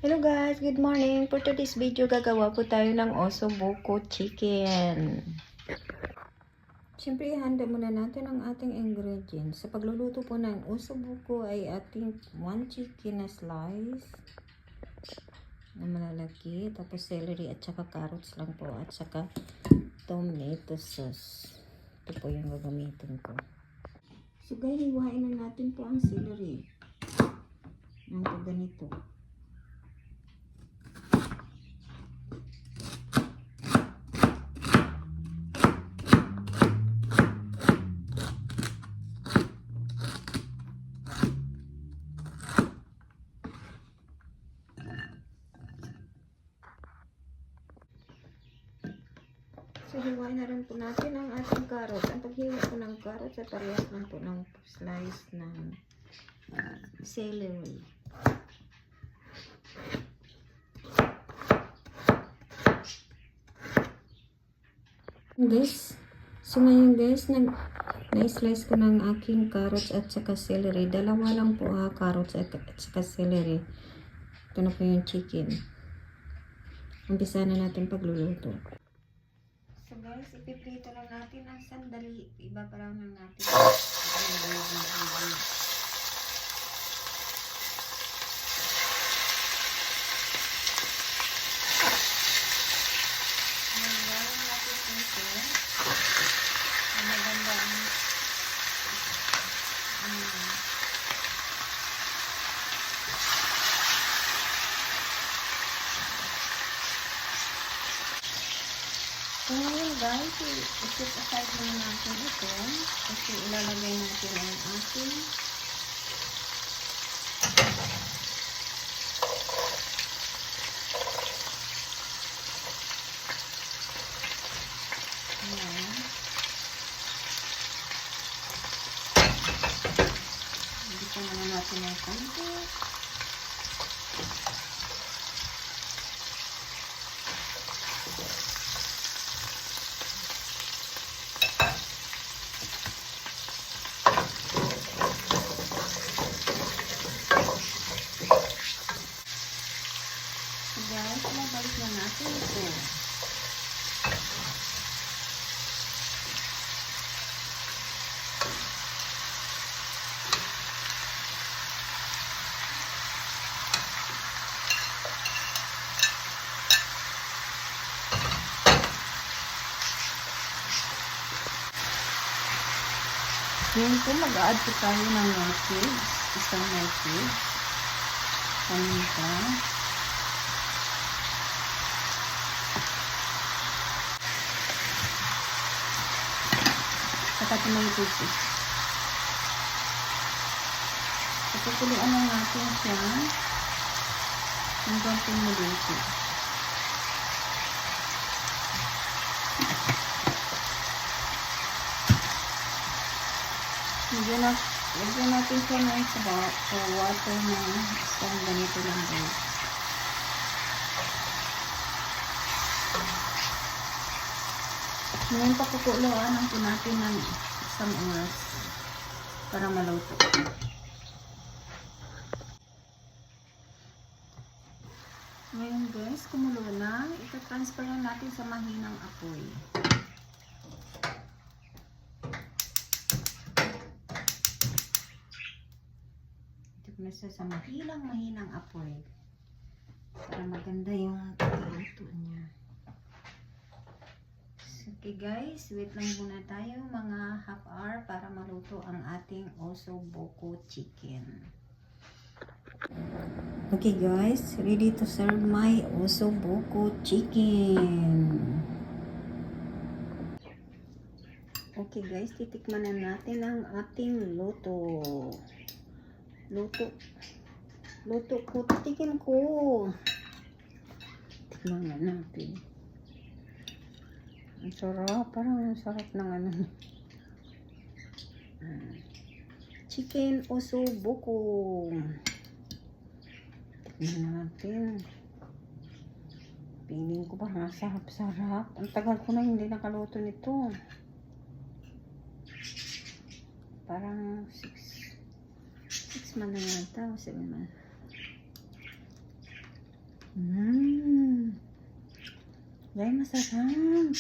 Hello guys, good morning. For today's video, gagawa po tayo ng ossobuco chicken. Siyempre, ihanda muna natin ang ating ingredients. Sa pagluluto po ng ossobuco ay ating 1 chicken na slice na malalaki. Tapos celery at saka carrots lang po. At saka tomato sauce. Ito po yung gagamitin ko. So guys, hiwain na natin po ang celery. Nang ganito. So, hiwain na rin po natin ang ating carrots. Ang paghiwa po ng carrots ay parehas lang po ng slice ng celery. Guys, so ngayon guys, na-slice ko ng aking carrots at saka celery. Dalawa lang po carrots at saka celery. Ito na po yung chicken. Umpisa na natin pagluluto. So guys, ipiprito lang natin ang sandali. Iba-brown lang natin. So ngayon guys, i-set aside muna natin ito kasi ilalagay natin ang ating dito naman natin ang konti. Guys, mabalik na natin ito. Ngayon po, mag-add po tayo ng native. Isang native. Paminta. Saka tomato sauce. Pagkakuluan lang natin siya hanggang pumuluto. Lagyan natin siya ng sabaw o water na isang ganito lang guys. Ngayon pakukuluan natin ng isang oras para maluto. Ngayon guys, kumulo na. Ita-transfer na natin sa mahinang apoy. Ito sa mahinang apoy para maganda yung pagluto niya. Okay guys, wait lang muna tayo mga half hour para maluto ang ating ossobuco chicken. Okay guys, ready to serve my ossobuco chicken. Okay guys, titikman na natin ang ating luto. Luto ko, titikim ko. Tikman na natin. Ang sarap, parang ang sarap ng ano. Chicken ossobuco. Tikman natin. Piling ko parang sarap-sarap. Ang tagal ko na hindi nakaluto nito. Parang 6 months na yata o 7 months. Dahil masarap.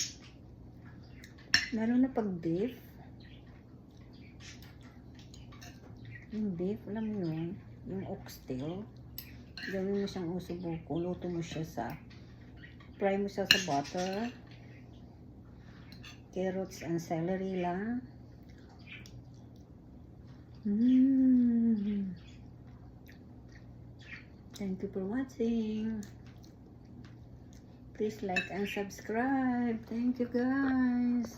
Lalo na pag beef. Yung beef, alam mo yun, yung oxtail. Gawin mo siyang usubuko, luto mo siya fry mo siya sa butter. Carrots and celery lang. Thank you for watching. Please like and subscribe. Thank you guys.